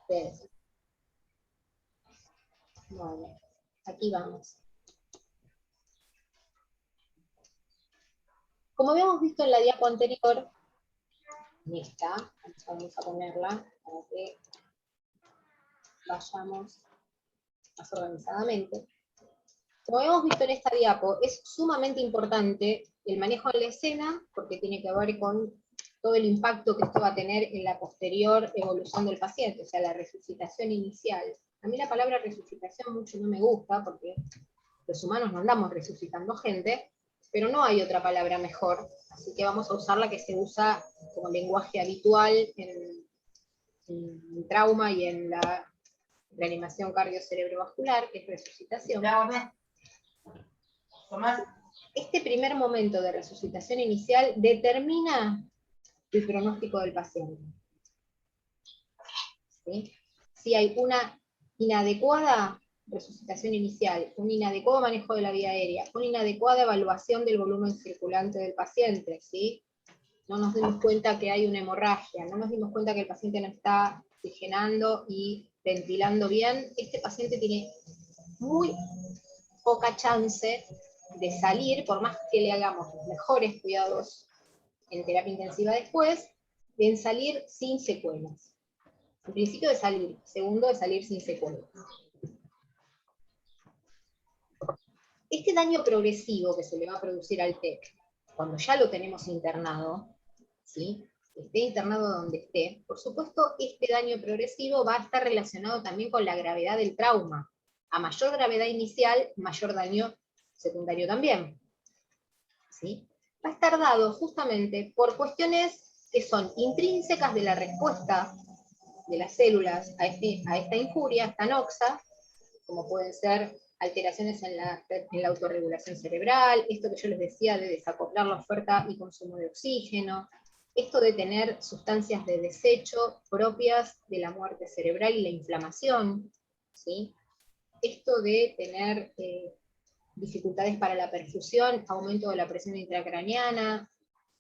ustedes. Bueno, aquí vamos. Como habíamos visto en la diapo anterior, en esta, vamos a ponerla para que vayamos más organizadamente. Como habíamos visto en esta diapo, es sumamente importante el manejo de la escena, porque tiene que ver con todo el impacto que esto va a tener en la posterior evolución del paciente, o sea, la resucitación inicial. A mí la palabra resucitación mucho no me gusta, porque los humanos no andamos resucitando gente, pero no hay otra palabra mejor, así que vamos a usar la que se usa como lenguaje habitual en trauma y en la reanimación cardiocerebrovascular, que es resucitación. Este primer momento de resucitación inicial determina el pronóstico del paciente. ¿Sí? Si hay una inadecuada resucitación inicial, un inadecuado manejo de la vía aérea, una inadecuada evaluación del volumen circulante del paciente, ¿sí? No nos dimos cuenta que hay una hemorragia, no nos dimos cuenta que el paciente no está oxigenando y ventilando bien, este paciente tiene muy poca chance de salir, por más que le hagamos los mejores cuidados en terapia intensiva después, de salir sin secuelas. En principio de salir, segundo de salir sin secuelas. Este daño progresivo que se le va a producir al TEC, cuando ya lo tenemos internado, ¿sí? Esté internado donde esté, por supuesto este daño progresivo va a estar relacionado también con la gravedad del trauma. A mayor gravedad inicial, mayor daño secundario también. ¿Sí? Va a estar dado justamente por cuestiones que son intrínsecas de la respuesta de las células a esta injuria, a esta noxa, como pueden ser alteraciones en la autorregulación cerebral, esto que yo les decía de desacoplar la oferta y consumo de oxígeno, esto de tener sustancias de desecho propias de la muerte cerebral y la inflamación, ¿sí? Esto de tener dificultades para la perfusión, aumento de la presión intracraneana,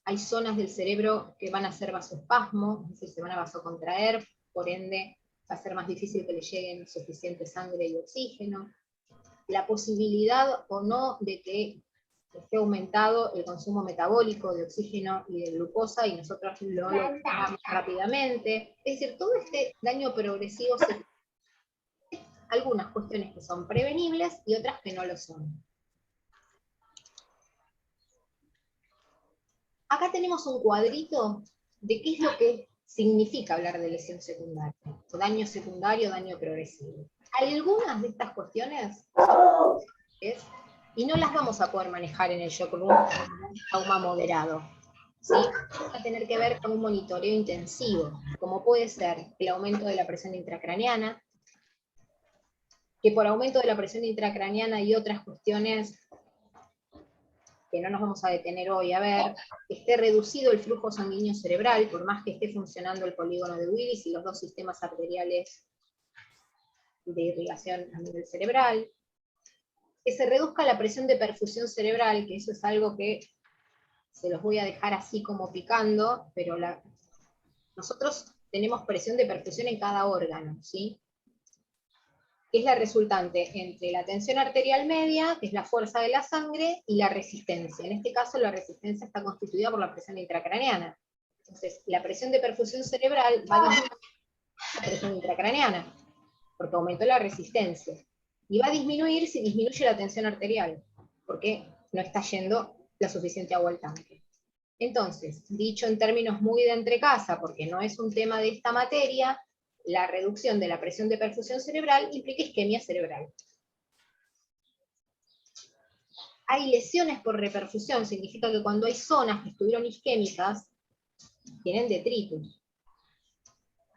hay zonas del cerebro que van a hacer vasoespasmo, es decir, se van a vasocontraer, por ende va a ser más difícil que le lleguen suficiente sangre y oxígeno. La posibilidad o no de que esté aumentado el consumo metabólico de oxígeno y de glucosa y nosotros lo logramos rápidamente. Es decir, todo este daño progresivo algunas cuestiones que son prevenibles y otras que no lo son. Acá tenemos un cuadrito de qué es lo que significa hablar de lesión secundaria, o daño secundario, daño progresivo. Algunas de estas cuestiones y no las vamos a poder manejar en el shock room con un trauma moderado. ¿Sí? Va a tener que ver con un monitoreo intensivo, como puede ser el aumento de la presión intracraneana, que por aumento de la presión intracraneana y otras cuestiones que no nos vamos a detener hoy a ver, esté reducido el flujo sanguíneo cerebral, por más que esté funcionando el polígono de Willis y los dos sistemas arteriales de irrigación a nivel cerebral, que se reduzca la presión de perfusión cerebral, que eso es algo que se los voy a dejar así como picando, pero nosotros tenemos presión de perfusión en cada órgano, ¿sí? Que es la resultante entre la tensión arterial media, que es la fuerza de la sangre, y la resistencia. En este caso, la resistencia está constituida por la presión intracraneana. Entonces, la presión de perfusión cerebral va a disminuir la presión intracraneana, porque aumentó la resistencia. Y va a disminuir si disminuye la tensión arterial, porque no está yendo la suficiente agua al tanque. Entonces, dicho en términos muy de entrecasa, porque no es un tema de esta materia, la reducción de la presión de perfusión cerebral implica isquemia cerebral. Hay lesiones por reperfusión, significa que cuando hay zonas que estuvieron isquémicas, tienen detritus.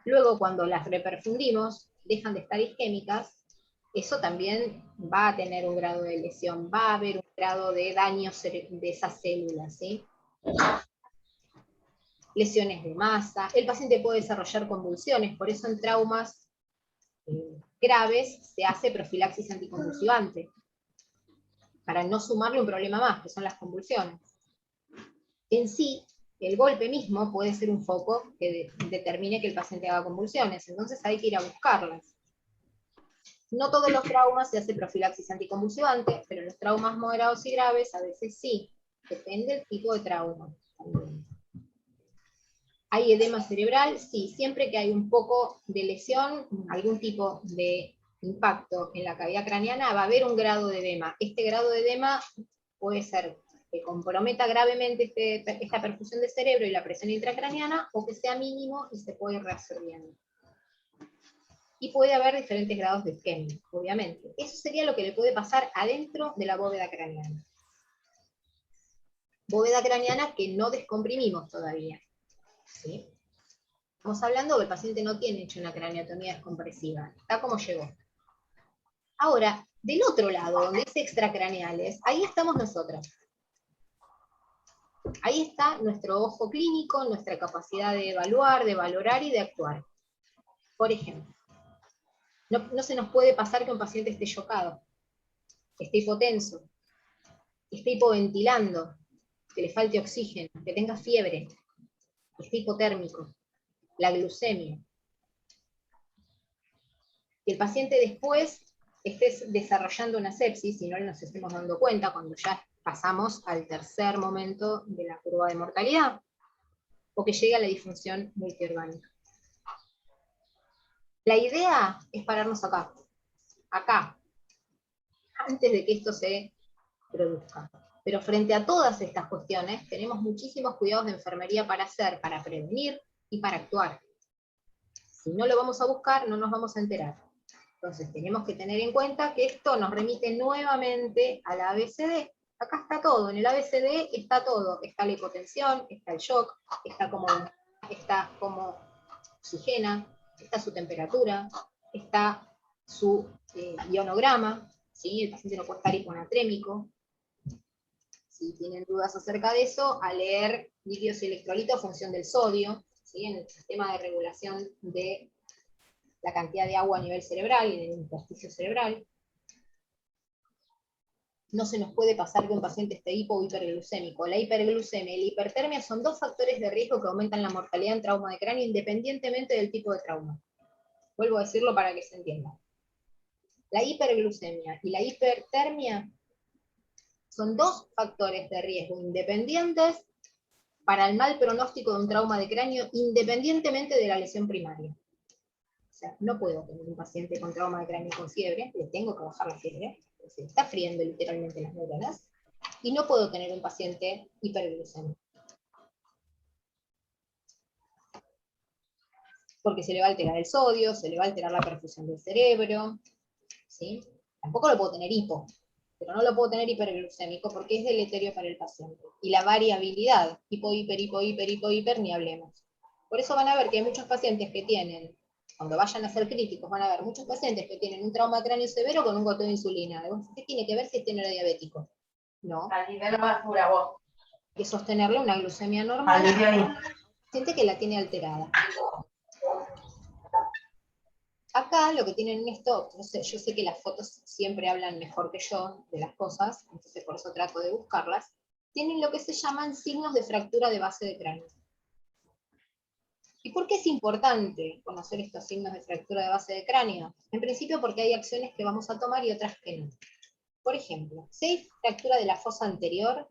Luego, cuando las reperfundimos, dejan de estar isquémicas, eso también va a tener un grado de lesión, va a haber un grado de daño de esas células, ¿sí? Lesiones de masa, el paciente puede desarrollar convulsiones, por eso en traumas graves se hace profilaxis anticonvulsivante, para no sumarle un problema más, que son las convulsiones. En sí, el golpe mismo puede ser un foco que determine que el paciente haga convulsiones, entonces hay que ir a buscarlas. No todos los traumas se hace profilaxis anticonvulsivante, pero en los traumas moderados y graves a veces sí, depende del tipo de trauma también. ¿Hay edema cerebral? Sí, siempre que hay un poco de lesión, algún tipo de impacto en la cavidad craneana, va a haber un grado de edema. Este grado de edema puede ser que comprometa gravemente esta perfusión de cerebro y la presión intracraneana, o que sea mínimo y se puede ir reabsorbiendo. Y puede haber diferentes grados de isquemia, obviamente. Eso sería lo que le puede pasar adentro de la bóveda craneana. Bóveda craneana que no descomprimimos todavía. ¿Sí? Estamos hablando que el paciente no tiene hecho una craneotomía descompresiva, está como llegó. Ahora, del otro lado, donde es extracraneales, ahí estamos nosotros. Ahí está nuestro ojo clínico, nuestra capacidad de evaluar, de valorar y de actuar. Por ejemplo, no se nos puede pasar que un paciente esté chocado, esté hipotenso, esté hipoventilando, que le falte oxígeno, que tenga fiebre, que esté hipotérmico, la glucemia. Que el paciente después esté desarrollando una sepsis y no nos estemos dando cuenta cuando ya pasamos al tercer momento de la curva de mortalidad, o que llegue a la disfunción multiorgánica. La idea es pararnos acá, antes de que esto se produzca. Pero frente a todas estas cuestiones, tenemos muchísimos cuidados de enfermería para hacer, para prevenir y para actuar. Si no lo vamos a buscar, no nos vamos a enterar. Entonces tenemos que tener en cuenta que esto nos remite nuevamente a la ABCD. Acá está todo, en el ABCD está todo. Está la hipotensión, está el shock, está como oxigena, está su temperatura, está su ionograma, ¿sí? El paciente no puede estar hiponatrémico. Si tienen dudas acerca de eso, a leer líquidos y electrolitos, función del sodio, ¿sí? En el sistema de regulación de la cantidad de agua a nivel cerebral y en el intersticio cerebral. No se nos puede pasar que un paciente esté hipo o hiperglucémico. La hiperglucemia y la hipertermia son dos factores de riesgo que aumentan la mortalidad en trauma de cráneo independientemente del tipo de trauma. Vuelvo a decirlo para que se entienda. La hiperglucemia y la hipertermia son dos factores de riesgo independientes para el mal pronóstico de un trauma de cráneo independientemente de la lesión primaria. O sea, no puedo tener un paciente con trauma de cráneo con fiebre, le tengo que bajar la fiebre, se está friendo literalmente las neuronas, y no puedo tener un paciente hiperglucémico. Porque se le va a alterar el sodio, se le va a alterar la perfusión del cerebro, ¿sí? Tampoco lo puedo tener hipo, pero no lo puedo tener hiperglucémico porque es deleterio para el paciente. Y la variabilidad, hipo, hiper, ni hablemos. Por eso van a ver que hay muchos pacientes que tienen, cuando vayan a ser críticos, van a ver muchos pacientes que tienen un trauma cráneo severo con un goteo de insulina. ¿Qué tiene que ver si este no era diabético? No. Al nivel basura, vos. Hay que sostenerle una glucemia normal al paciente que la tiene alterada. Acá lo que tienen en esto, no sé, yo sé que las fotos siempre hablan mejor que yo de las cosas, entonces por eso trato de buscarlas, tienen lo que se llaman signos de fractura de base de cráneo. ¿Y por qué es importante conocer estos signos de fractura de base de cráneo? En principio porque hay acciones que vamos a tomar y otras que no. Por ejemplo, si hay fractura de la fosa anterior,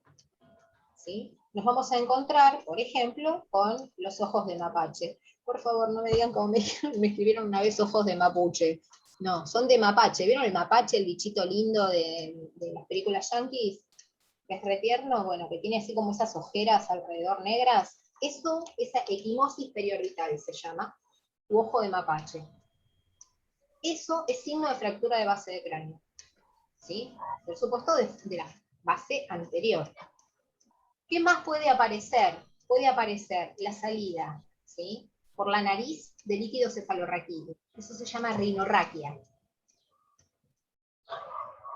¿sí? Nos vamos a encontrar, por ejemplo, con los ojos de mapache. Por favor, no me digan como me escribieron una vez ojos de mapuche. No, son de mapache. ¿Vieron el mapache, el bichito lindo de las películas yankees? Que es re tierno, bueno, que tiene así como esas ojeras alrededor negras. Eso, esa equimosis periorbital se llama, u ojo de mapache. Eso es signo de fractura de base de cráneo. ¿Sí? Por supuesto, de la base anterior. ¿Qué más puede aparecer? Puede aparecer la salida, ¿sí? Por la nariz de líquido cefalorraquídeo. Eso se llama rinorraquia.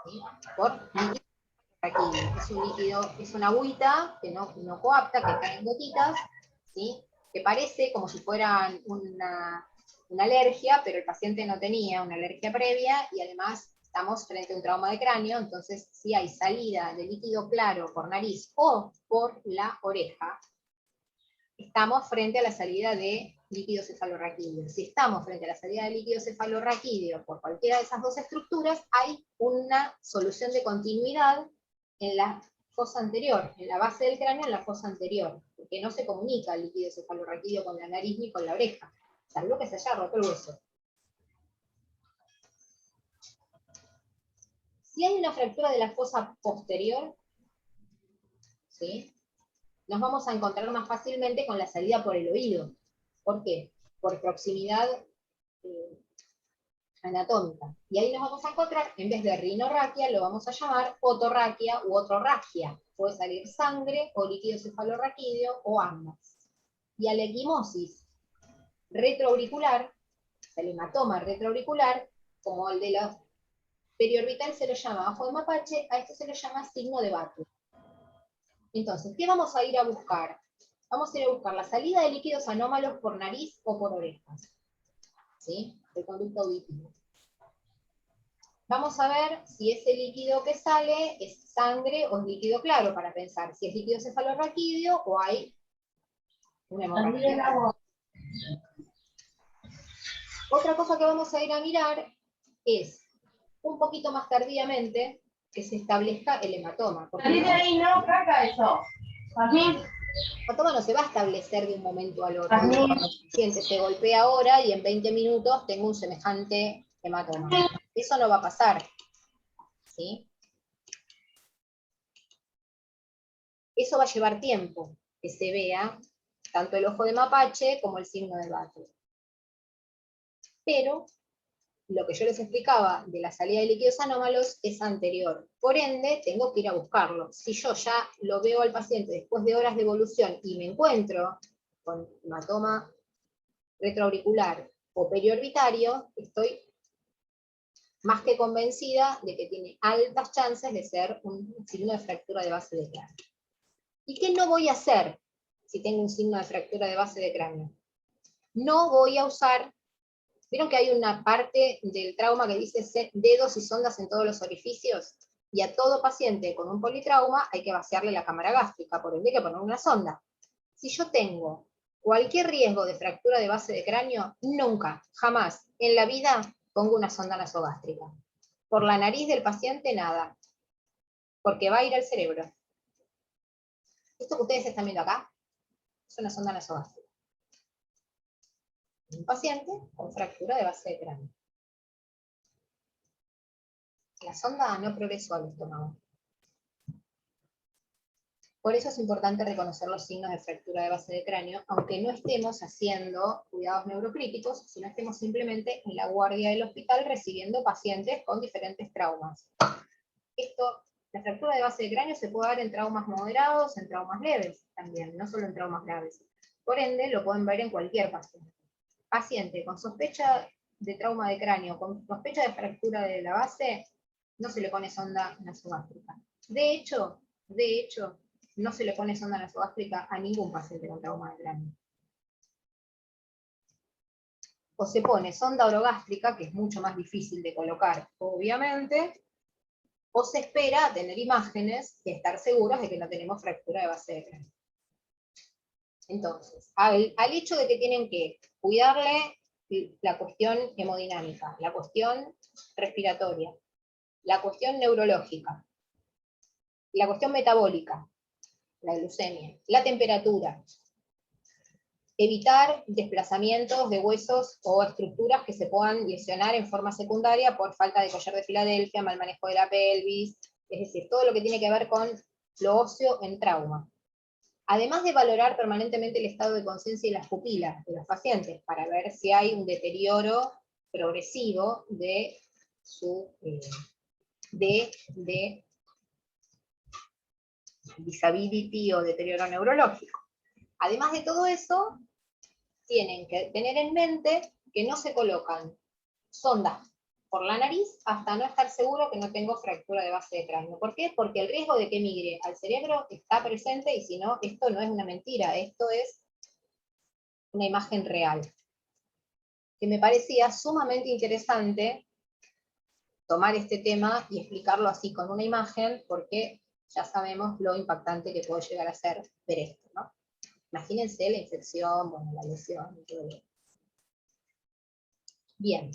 ¿Sí? Por líquido cefalorraquídeo. Es un líquido, es una agüita que no coapta, que cae en gotitas, ¿sí? Que parece como si fuera una alergia, pero el paciente no tenía una alergia previa y además estamos frente a un trauma de cráneo, entonces si hay salida de líquido claro por nariz o por la oreja, estamos frente a la salida de líquido cefalorraquídeo. Si estamos frente a la salida de líquido cefalorraquídeo por cualquiera de esas dos estructuras, hay una solución de continuidad en la fosa anterior, en la base del cráneo, en la fosa anterior, porque no se comunica el líquido cefalorraquídeo con la nariz ni con la oreja, salvo que se haya roto el hueso. Si hay una fractura de la fosa posterior, ¿sí?, nos vamos a encontrar más fácilmente con la salida por el oído. ¿Por qué? Por proximidad anatómica. Y ahí nos vamos a encontrar, en vez de rinorraquia, lo vamos a llamar otorraquia u otorragia. Puede salir sangre o líquido cefalorraquídeo o ambas. Y a la equimosis retroauricular, el hematoma retroauricular, como el de la periorbital se lo llama ojo de mapache, a esto se lo llama signo de Batu. Entonces, ¿qué vamos a ir a buscar? Vamos a ir a buscar la salida de líquidos anómalos por nariz o por orejas, ¿sí?, el conducto auditivo. Vamos a ver si ese líquido que sale es sangre o es líquido claro, para pensar si es líquido cefalorraquídeo o hay una hemorragia. Otra cosa que vamos a ir a mirar es, un poquito más tardíamente, que se establezca el hematoma. Porque el hematoma no se va a establecer de un momento al otro. El paciente se golpea ahora y en 20 minutos tengo un semejante hematoma. Eso no va a pasar, ¿sí? Eso va a llevar tiempo, que se vea tanto el ojo de mapache como el signo de Batu. Pero lo que yo les explicaba de la salida de líquidos anómalos es anterior. Por ende, tengo que ir a buscarlo. Si yo ya lo veo al paciente después de horas de evolución y me encuentro con hematoma retroauricular o periorbitario, estoy más que convencida de que tiene altas chances de ser un signo de fractura de base de cráneo. ¿Y qué no voy a hacer si tengo un signo de fractura de base de cráneo? No voy a usar. ¿Vieron que hay una parte del trauma que dice dedos y sondas en todos los orificios? Y a todo paciente con un politrauma hay que vaciarle la cámara gástrica, por ende hay que poner una sonda. Si yo tengo cualquier riesgo de fractura de base de cráneo, nunca, jamás, en la vida pongo una sonda nasogástrica. Por la nariz del paciente, nada, porque va a ir al cerebro. Esto que ustedes están viendo acá es una sonda nasogástrica. Un paciente con fractura de base de cráneo. La sonda no progresó al estómago. Por eso es importante reconocer los signos de fractura de base de cráneo, aunque no estemos haciendo cuidados neurocríticos, sino estemos simplemente en la guardia del hospital recibiendo pacientes con diferentes traumas. La fractura de base de cráneo se puede dar en traumas moderados, en traumas leves también, no solo en traumas graves. Por ende, lo pueden ver en cualquier paciente. Paciente con sospecha de trauma de cráneo, con sospecha de fractura de la base, no se le pone sonda nasogástrica. De hecho, no se le pone sonda nasogástrica a ningún paciente con trauma de cráneo. O se pone sonda orogástrica, que es mucho más difícil de colocar, obviamente, o se espera a tener imágenes y estar seguros de que no tenemos fractura de base de cráneo. Entonces, al hecho de que tienen que cuidarle la cuestión hemodinámica, la cuestión respiratoria, la cuestión neurológica, la cuestión metabólica, la glucemia, la temperatura, evitar desplazamientos de huesos o estructuras que se puedan lesionar en forma secundaria por falta de collar de Filadelfia, mal manejo de la pelvis, es decir, todo lo que tiene que ver con lo óseo en trauma. Además de valorar permanentemente el estado de conciencia y las pupilas de los pacientes para ver si hay un deterioro progresivo de su disability o deterioro neurológico. Además de todo eso, tienen que tener en mente que no se colocan sondas por la nariz hasta no estar seguro que no tengo fractura de base de cráneo. ¿Por qué? Porque el riesgo de que migre al cerebro está presente y si no, esto no es una mentira, esto es una imagen real. Que me parecía sumamente interesante tomar este tema y explicarlo así con una imagen, porque ya sabemos lo impactante que puede llegar a ser ver esto, ¿no? Imagínense la infección, bueno, la lesión y todo. Bien.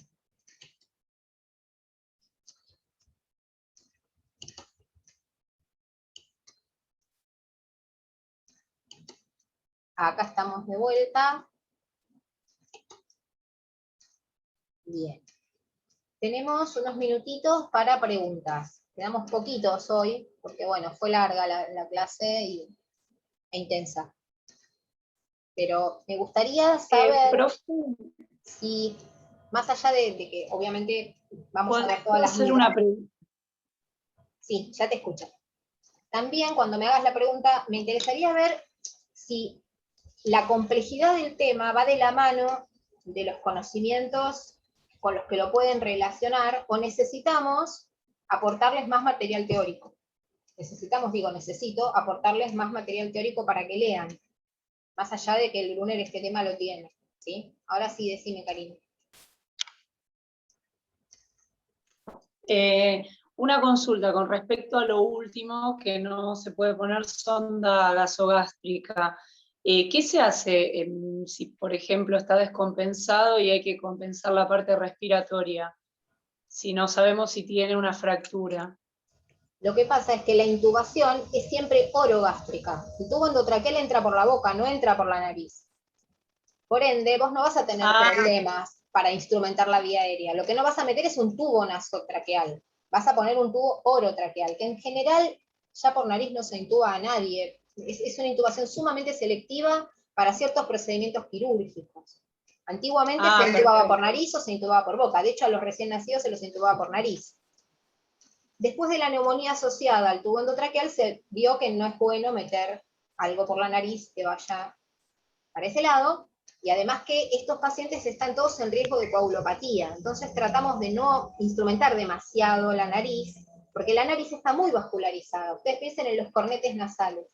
Acá estamos de vuelta. Bien. Tenemos unos minutitos para preguntas. Quedamos poquitos hoy, porque bueno, fue larga la clase e intensa. Pero me gustaría saber si, más allá de que obviamente vamos a ver todas las hacer dudas. una pregunta? Sí, ya te escucho. También cuando me hagas la pregunta, me interesaría ver si la complejidad del tema va de la mano de los conocimientos con los que lo pueden relacionar, o necesitamos aportarles más material teórico. Necesito aportarles más material teórico para que lean, más allá de que el Brunner este tema lo tiene. ¿Sí? Ahora sí, decime, Karina. Una consulta con respecto a lo último, que no se puede poner sonda gasogástrica. ¿Qué se hace si, por ejemplo, está descompensado y hay que compensar la parte respiratoria? Si no sabemos si tiene una fractura. Lo que pasa es que la intubación es siempre orogástrica. El tubo endotraqueal entra por la boca, no entra por la nariz. Por ende, vos no vas a tener problemas para instrumentar la vía aérea. Lo que no vas a meter es un tubo nasotraqueal. Vas a poner un tubo orotraqueal, que en general ya por nariz no se intuba a nadie. Es una intubación sumamente selectiva para ciertos procedimientos quirúrgicos. Antiguamente se intubaba por nariz o se intubaba por boca. De hecho, a los recién nacidos se los intubaba por nariz. Después de la neumonía asociada al tubo endotraqueal, se vio que no es bueno meter algo por la nariz que vaya para ese lado, y además que estos pacientes están todos en riesgo de coagulopatía, entonces tratamos de no instrumentar demasiado la nariz, porque la nariz está muy vascularizada. Ustedes piensen en los cornetes nasales.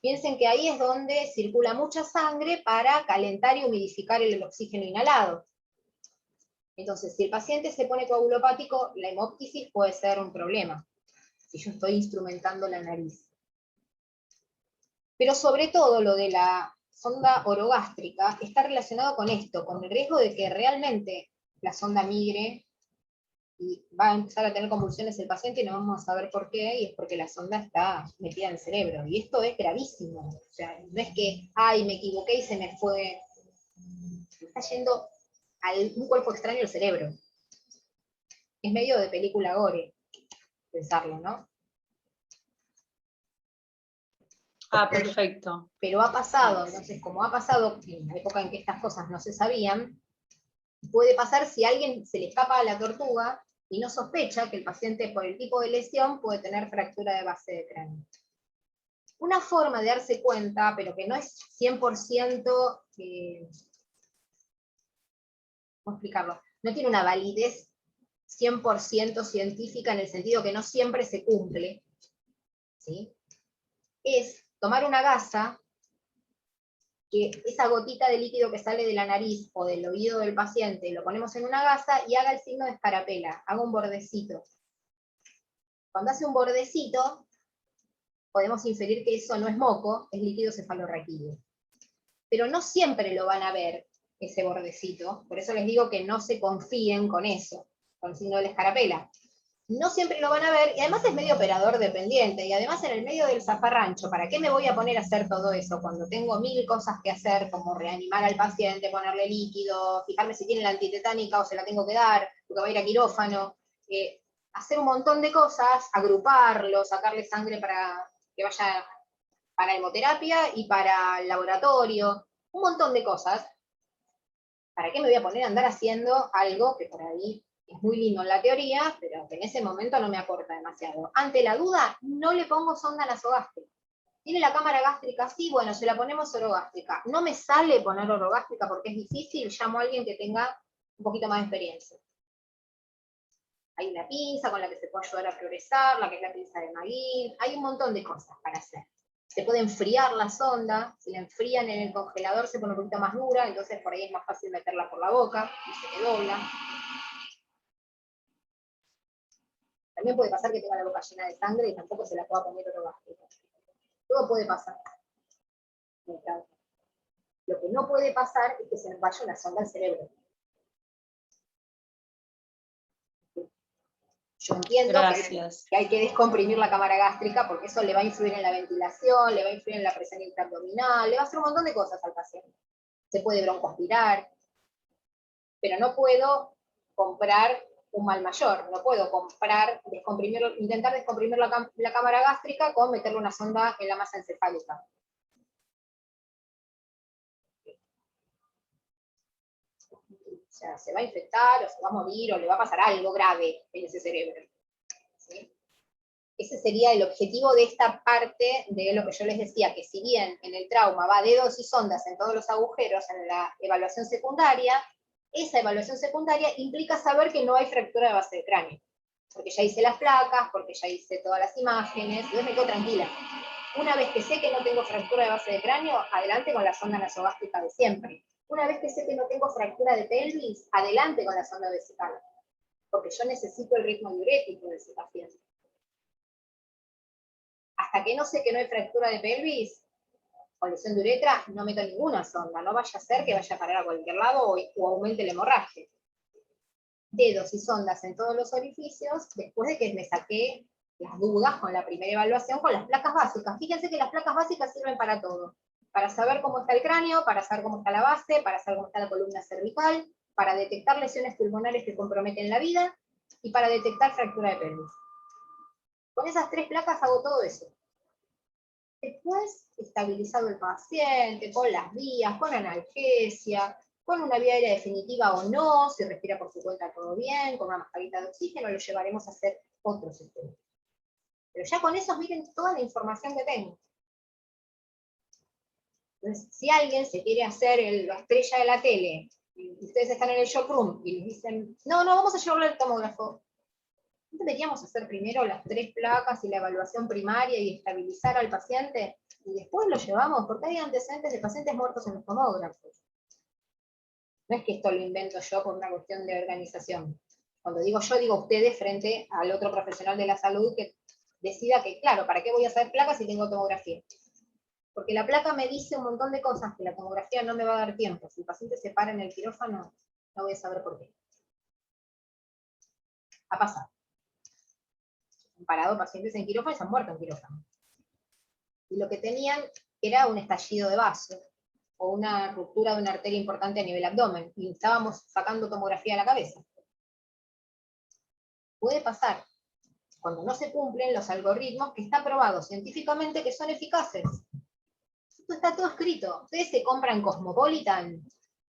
Piensen que ahí es donde circula mucha sangre para calentar y humidificar el oxígeno inhalado. Entonces, si el paciente se pone coagulopático, la hemoptisis puede ser un problema, si yo estoy instrumentando la nariz. Pero sobre todo lo de la sonda orogástrica está relacionado con esto, con el riesgo de que realmente la sonda migre y va a empezar a tener convulsiones el paciente y no vamos a saber por qué, y es porque la sonda está metida en el cerebro. Y esto es gravísimo. O sea, no es que, ay, me equivoqué y se me fue. Está yendo a un cuerpo extraño el cerebro. Es medio de película gore pensarlo, ¿no? Perfecto. Pero ha pasado, entonces como ha pasado en la época en que estas cosas no se sabían, puede pasar si a alguien se le escapa a la tortuga y no sospecha que el paciente por el tipo de lesión puede tener fractura de base de cráneo. Una forma de darse cuenta, pero que no es 100%, ¿cómo explicarlo? No tiene una validez 100% científica en el sentido que no siempre se cumple, ¿sí? Es tomar una gasa, que esa gotita de líquido que sale de la nariz o del oído del paciente lo ponemos en una gasa y haga el signo de escarapela, haga un bordecito. Cuando hace un bordecito, podemos inferir que eso no es moco, es líquido cefalorraquídeo. Pero no siempre lo van a ver, ese bordecito, por eso les digo que no se confíen con eso, con el signo de la escarapela. No siempre lo van a ver, y además es medio operador dependiente, y además en el medio del zafarrancho, ¿para qué me voy a poner a hacer todo eso cuando tengo 1000 cosas que hacer, como reanimar al paciente, ponerle líquido, fijarme si tiene la antitetánica o se la tengo que dar, porque va a ir a quirófano, hacer un montón de cosas, agruparlo, sacarle sangre para que vaya para hemoterapia y para el laboratorio, un montón de cosas. ¿Para qué me voy a poner a andar haciendo algo que por ahí es muy lindo en la teoría, pero que en ese momento no me aporta demasiado? Ante la duda, no le pongo sonda nasogástrica. ¿Tiene la cámara gástrica? Sí, bueno, se la ponemos orogástrica. No me sale poner orogástrica porque es difícil, llamo a alguien que tenga un poquito más de experiencia. Hay una pinza con la que se puede ayudar a progresar, la que es la pinza de Magui, hay un montón de cosas para hacer. Se puede enfriar la sonda, si la enfrían en el congelador se pone un poquito más dura, entonces por ahí es más fácil meterla por la boca y se le dobla. También puede pasar que tenga la boca llena de sangre y tampoco se la pueda poner orogástrica. Todo puede pasar. en el trauma. Lo que no puede pasar es que se nos vaya una sonda al cerebro. Yo entiendo que hay que descomprimir la cámara gástrica porque eso le va a influir en la ventilación, le va a influir en la presión intraabdominal, le va a hacer un montón de cosas al paciente. Se puede broncoaspirar, pero no puedo comprar un mal mayor, no puedo intentar descomprimir la cámara gástrica con meterle una sonda en la masa encefálica. O sea, se va a infectar, o se va a morir, o le va a pasar algo grave en ese cerebro. ¿Sí? Ese sería el objetivo de esta parte de lo que yo les decía, que si bien en el trauma va dedos y sondas en todos los agujeros, en la evaluación secundaria, esa evaluación secundaria implica saber que no hay fractura de base de cráneo. Porque ya hice las placas, porque ya hice todas las imágenes, y yo me quedo tranquila. Una vez que sé que no tengo fractura de base de cráneo, adelante con la sonda nasogástrica de siempre. Una vez que sé que no tengo fractura de pelvis, adelante con la sonda vesical. Porque yo necesito el ritmo diurético de ese paciente. Hasta que no sé que no hay fractura de pelvis o lesión de uretra, no meto ninguna sonda. No vaya a ser que vaya a parar a cualquier lado o aumente la hemorragia. Dedos y sondas en todos los orificios, después de que me saqué las dudas con la primera evaluación con las placas básicas. Fíjense que las placas básicas sirven para todo. Para saber cómo está el cráneo, para saber cómo está la base, para saber cómo está la columna cervical, para detectar lesiones pulmonares que comprometen la vida y para detectar fractura de pelvis. Con esas 3 placas hago todo eso. Después, estabilizado el paciente, con las vías, con analgesia, con una vía aérea definitiva o no, si respira por su cuenta todo bien, con una mascarita de oxígeno, lo llevaremos a hacer otros estudios. Pero ya con eso miren toda la información que tengo. Entonces, si alguien se quiere hacer la estrella de la tele, y ustedes están en el shock room y les dicen, no, vamos a llevarle el tomógrafo. ¿No deberíamos hacer primero las 3 placas y la evaluación primaria y estabilizar al paciente? Y después lo llevamos, porque hay antecedentes de pacientes muertos en los tomógrafos. No es que esto lo invento yo por una cuestión de organización. Cuando digo yo, digo ustedes frente al otro profesional de la salud que decida que, claro, ¿para qué voy a hacer placas si tengo tomografía? Porque la placa me dice un montón de cosas que la tomografía no me va a dar tiempo. Si el paciente se para en el quirófano, no voy a saber por qué. Ha pasado. Han parado pacientes en quirófano y se han muerto en quirófano. Y lo que tenían era un estallido de vaso o una ruptura de una arteria importante a nivel abdomen, y estábamos sacando tomografía de la cabeza. Puede pasar cuando no se cumplen los algoritmos que está probado científicamente que son eficaces. Esto está todo escrito. Ustedes se compran Cosmopolitan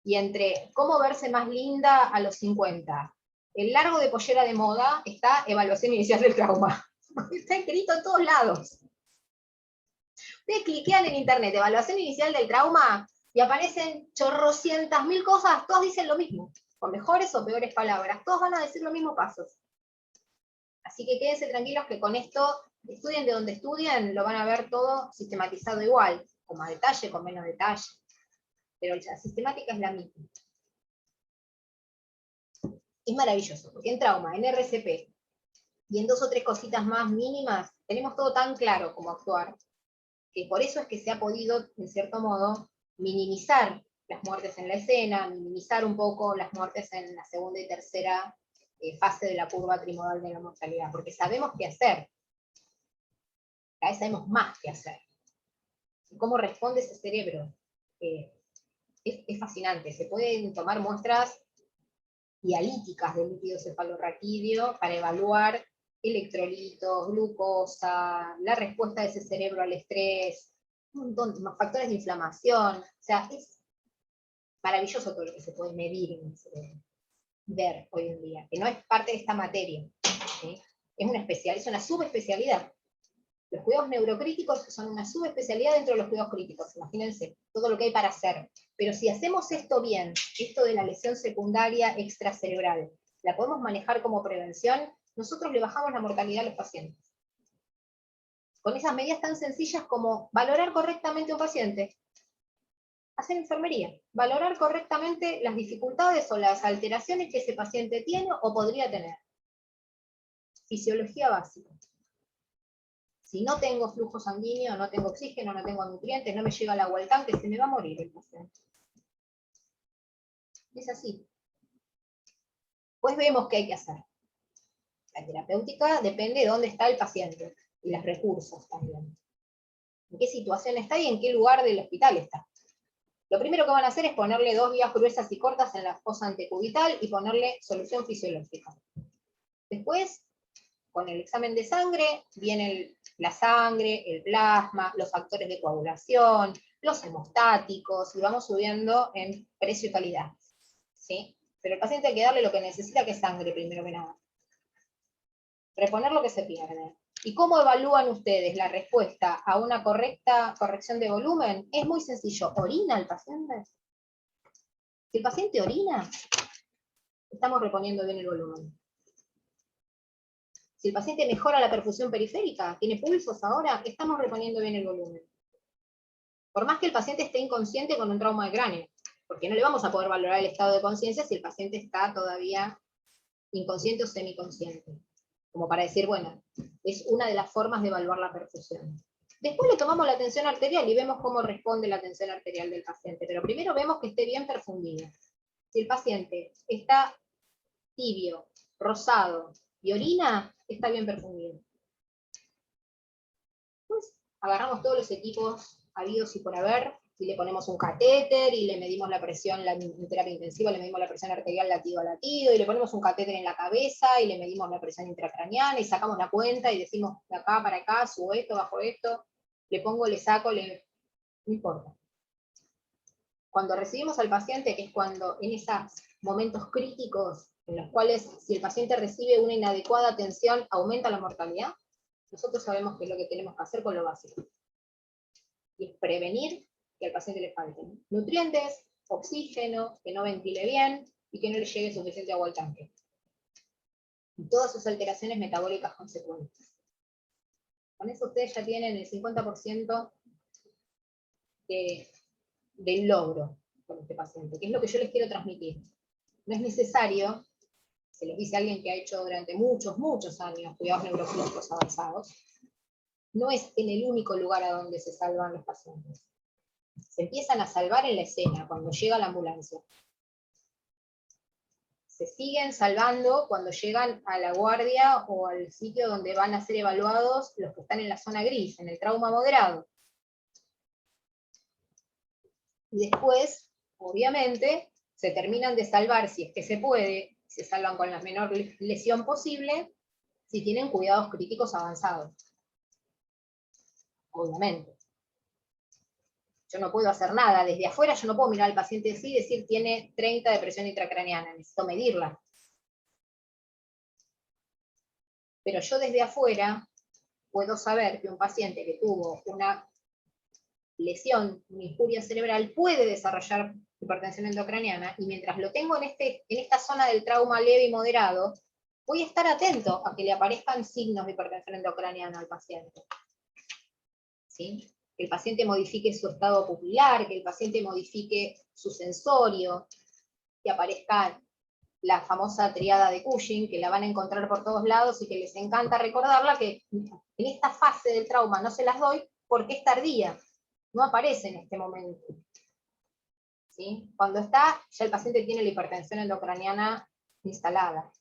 y entre cómo verse más linda a los 50, el largo de pollera de moda, está evaluación inicial del trauma. Está escrito en todos lados. Ustedes cliquean en internet, evaluación inicial del trauma, y aparecen chorrocientas mil cosas, todas dicen lo mismo, con mejores o peores palabras, todos van a decir los mismos pasos. Así que quédense tranquilos que con esto, estudien de donde estudien, lo van a ver todo sistematizado igual, con más detalle, con menos detalle. Pero la sistemática es la misma. Es maravilloso, porque en trauma, en RCP, y en 2 o 3 cositas más mínimas, tenemos todo tan claro cómo actuar, que por eso es que se ha podido, en cierto modo, minimizar las muertes en la escena, minimizar un poco las muertes en la segunda y tercera fase de la curva trimodal de la mortalidad, porque sabemos qué hacer. Cada vez sabemos más qué hacer. Y cómo responde ese cerebro. Es fascinante. Se pueden tomar muestras dialíticas de líquido cefalorraquídeo para evaluar electrolitos, glucosa, la respuesta de ese cerebro al estrés, un montón de factores de inflamación. O sea, es maravilloso todo lo que se puede medir en el cerebro, ver hoy en día, que no es parte de esta materia. ¿Sí? Es una subespecialidad. Los cuidados neurocríticos son una subespecialidad dentro de los cuidados críticos, imagínense, todo lo que hay para hacer. Pero si hacemos esto bien, esto de la lesión secundaria extracerebral, la podemos manejar como prevención, nosotros le bajamos la mortalidad a los pacientes. Con esas medidas tan sencillas como valorar correctamente a un paciente. Hacer enfermería, valorar correctamente las dificultades o las alteraciones que ese paciente tiene o podría tener. Fisiología básica. Si no tengo flujo sanguíneo, no tengo oxígeno, no tengo nutrientes, no me llega el agua al tanque, se me va a morir el paciente. Es así. Pues vemos qué hay que hacer. La terapéutica depende de dónde está el paciente y los recursos también. En qué situación está y en qué lugar del hospital está. Lo primero que van a hacer es ponerle 2 vías gruesas y cortas en la fosa antecubital y ponerle solución fisiológica. Después, con el examen de sangre, viene la sangre, el plasma, los factores de coagulación, los hemostáticos, y vamos subiendo en precio y calidad. ¿Sí? Pero al paciente hay que darle lo que necesita, que es sangre, primero que nada. Reponer lo que se pierde. ¿Y cómo evalúan ustedes la respuesta a una correcta corrección de volumen? Es muy sencillo. ¿Orina el paciente? Si el paciente orina, estamos reponiendo bien el volumen. Si el paciente mejora la perfusión periférica, tiene pulsos ahora, estamos reponiendo bien el volumen. Por más que el paciente esté inconsciente con un trauma de cráneo, porque no le vamos a poder valorar el estado de conciencia si el paciente está todavía inconsciente o semiconsciente. Como para decir, bueno, es una de las formas de evaluar la perfusión. Después le tomamos la tensión arterial y vemos cómo responde la tensión arterial del paciente, pero primero vemos que esté bien perfundido. Si el paciente está tibio, rosado y orina, está bien perfundido. Pues agarramos todos los equipos habidos y por haber, y le ponemos un catéter, y le medimos la presión, en terapia intensiva le medimos la presión arterial latido a latido, y le ponemos un catéter en la cabeza, y le medimos la presión intracraneana, y sacamos la cuenta, y decimos de acá para acá, subo esto, bajo esto, le pongo, le saco, no importa. Cuando recibimos al paciente, que es cuando en esos momentos críticos, en los cuales si el paciente recibe una inadecuada atención, aumenta la mortalidad, nosotros sabemos qué es lo que tenemos que hacer con lo básico. Y es prevenir que al paciente le falten nutrientes, oxígeno, que no ventile bien y que no le llegue suficiente agua al tanque. Y todas sus alteraciones metabólicas consecuentes. Con eso ustedes ya tienen el 50% del logro con este paciente, que es lo que yo les quiero transmitir. No es necesario, se los dice alguien que ha hecho durante muchos, muchos años cuidados neurológicos avanzados, no es en el único lugar a donde se salvan los pacientes. Se empiezan a salvar en la escena, cuando llega la ambulancia. Se siguen salvando cuando llegan a la guardia o al sitio donde van a ser evaluados los que están en la zona gris, en el trauma moderado. Y después, obviamente, se terminan de salvar, si es que se puede, se salvan con la menor lesión posible, si tienen cuidados críticos avanzados. Obviamente. Yo no puedo hacer nada, desde afuera yo no puedo mirar al paciente así y decir tiene 30 de presión intracraneana, necesito medirla. Pero yo desde afuera puedo saber que un paciente que tuvo una lesión, una injuria cerebral, puede desarrollar hipertensión endocraniana, y mientras lo tengo en esta zona del trauma leve y moderado, voy a estar atento a que le aparezcan signos de hipertensión endocraniana al paciente. ¿Sí? Que el paciente modifique su estado pupilar, que el paciente modifique su sensorio, que aparezca la famosa triada de Cushing, que la van a encontrar por todos lados y que les encanta recordarla, que en esta fase del trauma no se las doy porque es tardía, no aparece en este momento. ¿Sí? Cuando está, ya el paciente tiene la hipertensión endocraniana instalada.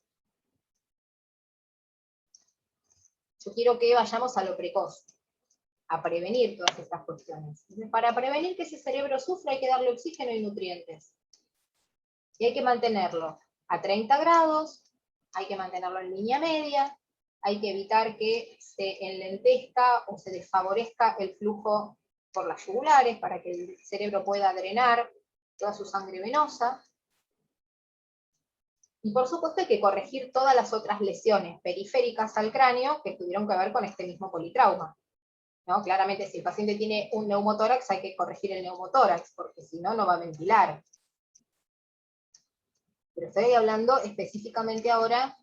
Yo quiero que vayamos a lo precoz, a prevenir todas estas cuestiones. Para prevenir que ese cerebro sufra hay que darle oxígeno y nutrientes. Y hay que mantenerlo a 30 grados, hay que mantenerlo en línea media, hay que evitar que se enlentezca o se desfavorezca el flujo por las yugulares para que el cerebro pueda drenar toda su sangre venosa. Y por supuesto hay que corregir todas las otras lesiones periféricas al cráneo que tuvieron que ver con este mismo politrauma. ¿No? Claramente si el paciente tiene un neumotórax hay que corregir el neumotórax, porque si no, no va a ventilar. Pero estoy hablando específicamente ahora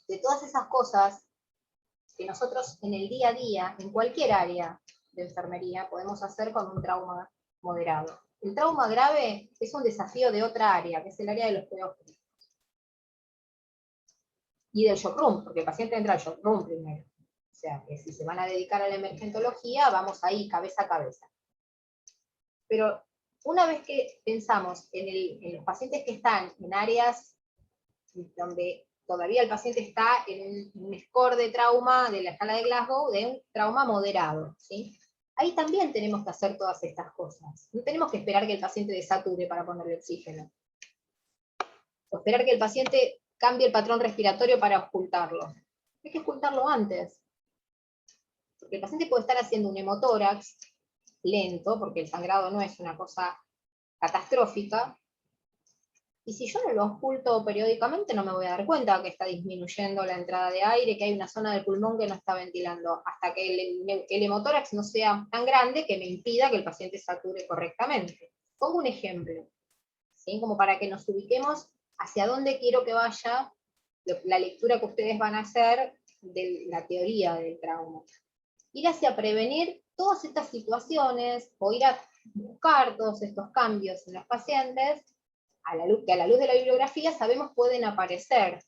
de todas esas cosas que nosotros en el día a día, en cualquier área de enfermería, podemos hacer con un trauma moderado. El trauma grave es un desafío de otra área, que es el área de los cuidados críticos. Y del shock room, porque el paciente entra al shock room primero. sea, que si se van a dedicar a la emergentología, vamos ahí, cabeza a cabeza. Pero una vez que pensamos en los pacientes que están en áreas donde todavía el paciente está en un score de trauma de la escala de Glasgow, de un trauma moderado, ¿sí? Ahí también tenemos que hacer todas estas cosas. No tenemos que esperar que el paciente desature para ponerle oxígeno. O esperar que el paciente cambie el patrón respiratorio para ocultarlo. Hay que ocultarlo antes. Porque el paciente puede estar haciendo un hemotórax lento, porque el sangrado no es una cosa catastrófica, y si yo no lo oculto periódicamente, no me voy a dar cuenta que está disminuyendo la entrada de aire, que hay una zona del pulmón que no está ventilando, hasta que el hemotórax no sea tan grande que me impida que el paciente sature correctamente. Pongo un ejemplo, ¿sí? Como para que nos ubiquemos hacia dónde quiero que vaya la lectura que ustedes van a hacer de la teoría del trauma. Ir hacia prevenir todas estas situaciones, o ir a buscar todos estos cambios en los pacientes, que a la luz de la bibliografía sabemos pueden aparecer.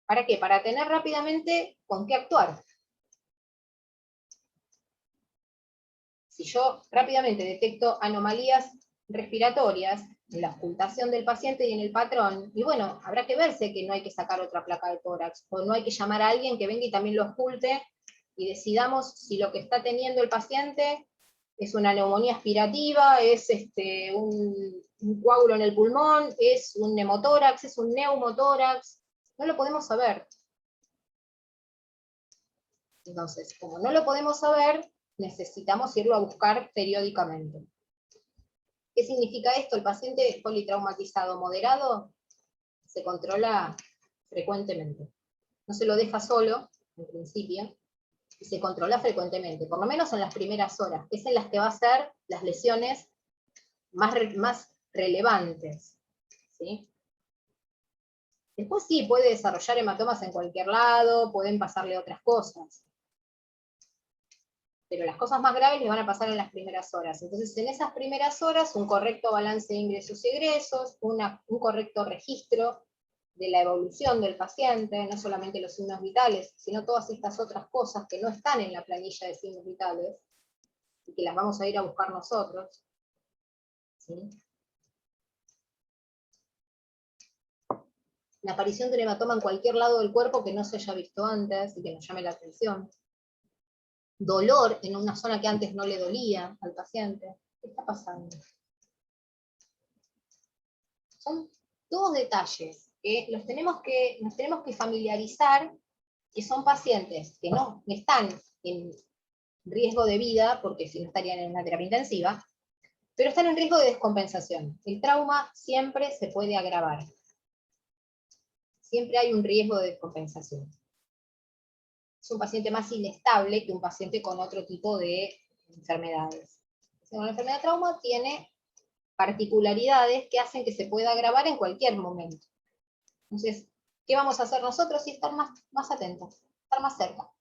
¿Para qué? Para tener rápidamente con qué actuar. Si yo rápidamente detecto anomalías respiratorias en la ocultación del paciente y en el patrón, y bueno, habrá que verse que no hay que sacar otra placa de tórax, o no hay que llamar a alguien que venga y también lo oculte, y decidamos si lo que está teniendo el paciente es una neumonía aspirativa, es un coágulo en el pulmón, es un hemotórax, es un neumotórax, no lo podemos saber. Entonces, como no lo podemos saber, necesitamos irlo a buscar periódicamente. ¿Qué significa esto? El paciente politraumatizado moderado se controla frecuentemente. No se lo deja solo, en principio, y se controla frecuentemente, por lo menos en las primeras horas, que es en las que va a ser las lesiones más relevantes, ¿sí? Después sí, puede desarrollar hematomas en cualquier lado, pueden pasarle otras cosas, pero las cosas más graves le van a pasar en las primeras horas. Entonces, en esas primeras horas, un correcto balance de ingresos y egresos, un correcto registro de la evolución del paciente, no solamente los signos vitales, sino todas estas otras cosas que no están en la planilla de signos vitales, y que las vamos a ir a buscar nosotros, ¿sí? La aparición de un hematoma en cualquier lado del cuerpo que no se haya visto antes y que nos llame la atención. Dolor en una zona que antes no le dolía al paciente. ¿Qué está pasando? Son todos detalles que nos tenemos que familiarizar, que son pacientes que no están en riesgo de vida, porque si no estarían en una terapia intensiva, pero están en riesgo de descompensación. El trauma siempre se puede agravar. Siempre hay un riesgo de descompensación. Es un paciente más inestable que un paciente con otro tipo de enfermedades. La enfermedad de trauma tiene particularidades que hacen que se pueda agravar en cualquier momento. Entonces, ¿qué vamos a hacer nosotros? Sí, estar más atentos, estar más cerca.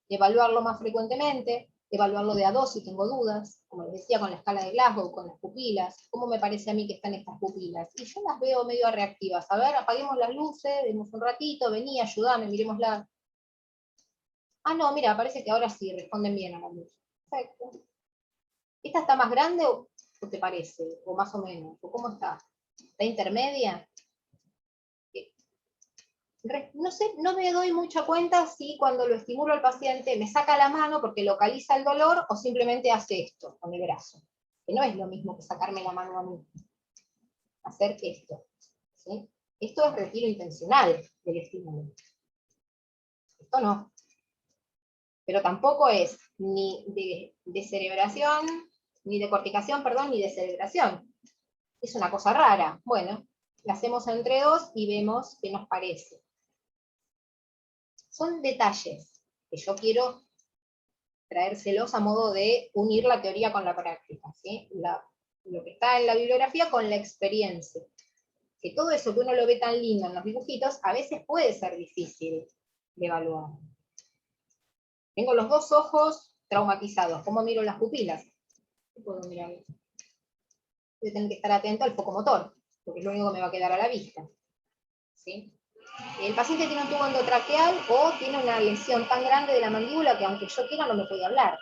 Evaluarlo más frecuentemente, evaluarlo de a dos si tengo dudas, como les decía con la escala de Glasgow, con las pupilas, ¿cómo me parece a mí que están estas pupilas? Y yo las veo medio reactivas. A ver, apaguemos las luces, vemos un ratito, vení, ayúdame, miremosla. Ah, no, mira, parece que ahora sí responden bien a la luz. Perfecto. ¿Esta está más grande o te parece? O más o menos, ¿o cómo está? ¿Está intermedia? No sé, no me doy mucha cuenta si cuando lo estimulo al paciente me saca la mano porque localiza el dolor o simplemente hace esto con el brazo. Que no es lo mismo que sacarme la mano a mí. Hacer esto. ¿Sí? Esto es retiro intencional del estímulo. Esto no. Pero tampoco es ni de descerebración, ni de corticación, perdón, ni de cerebración. Es una cosa rara. Bueno, la hacemos entre dos y vemos qué nos parece. Son detalles que yo quiero traérselos a modo de unir la teoría con la práctica, ¿sí? Lo que está en la bibliografía con la experiencia. Que todo eso que uno lo ve tan lindo en los dibujitos, a veces puede ser difícil de evaluar. Tengo los dos ojos traumatizados. ¿Cómo miro las pupilas? ¿Qué puedo mirar? Voy a tener que estar atento al foco motor, porque es lo único que me va a quedar a la vista. ¿Sí? El paciente tiene un tubo endotraqueal o tiene una lesión tan grande de la mandíbula que aunque yo quiera no me puede hablar.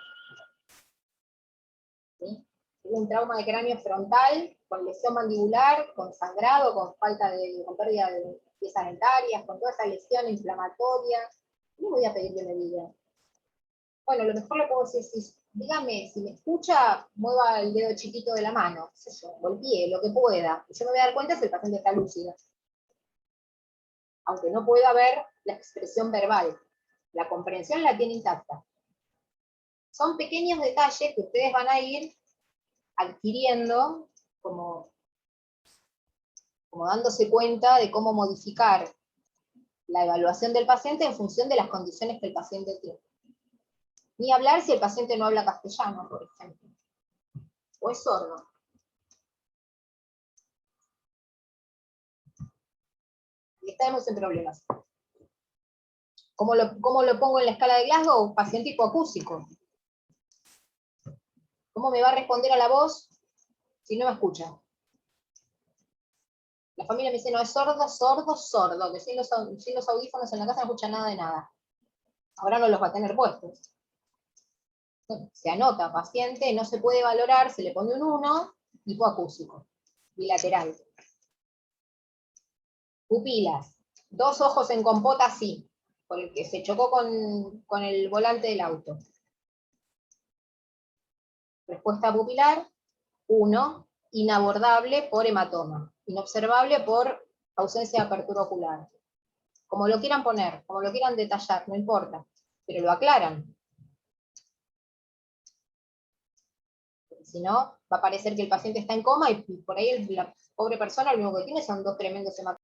¿Sí? Tiene un trauma de cráneo frontal, con lesión mandibular, con sangrado, con pérdida de piezas dentarias, con toda esa lesión inflamatoria. No voy a pedir que me diga. Bueno, lo mejor le puedo decir, dígame, si me escucha, mueva el dedo chiquito de la mano, qué sé yo, golpee lo que pueda. Y yo me voy a dar cuenta si el paciente está lúcido. Aunque no pueda ver la expresión verbal. La comprensión la tiene intacta. Son pequeños detalles que ustedes van a ir adquiriendo como dándose cuenta de cómo modificar la evaluación del paciente en función de las condiciones que el paciente tiene. Ni hablar si el paciente no habla castellano, por ejemplo, o es sordo. Y estamos en problemas. ¿Cómo lo pongo en la escala de Glasgow? Paciente hipoacúsico. ¿Cómo me va a responder a la voz si no me escucha? La familia me dice, no, es sordo, sordo, sordo, que sin los audífonos en la casa no escucha nada de nada. Ahora no los va a tener puestos. Se anota, paciente, no se puede valorar, se le pone un 1, hipoacúsico, bilateral. Pupilas, 2 ojos en compota, sí, por el que se chocó con el volante del auto. Respuesta pupilar, 1, inabordable por hematoma, inobservable por ausencia de apertura ocular. Como lo quieran poner, como lo quieran detallar, no importa, pero lo aclaran. Si no, va a parecer que el paciente está en coma y por ahí la pobre persona lo único que tiene son 2 tremendos hematomas.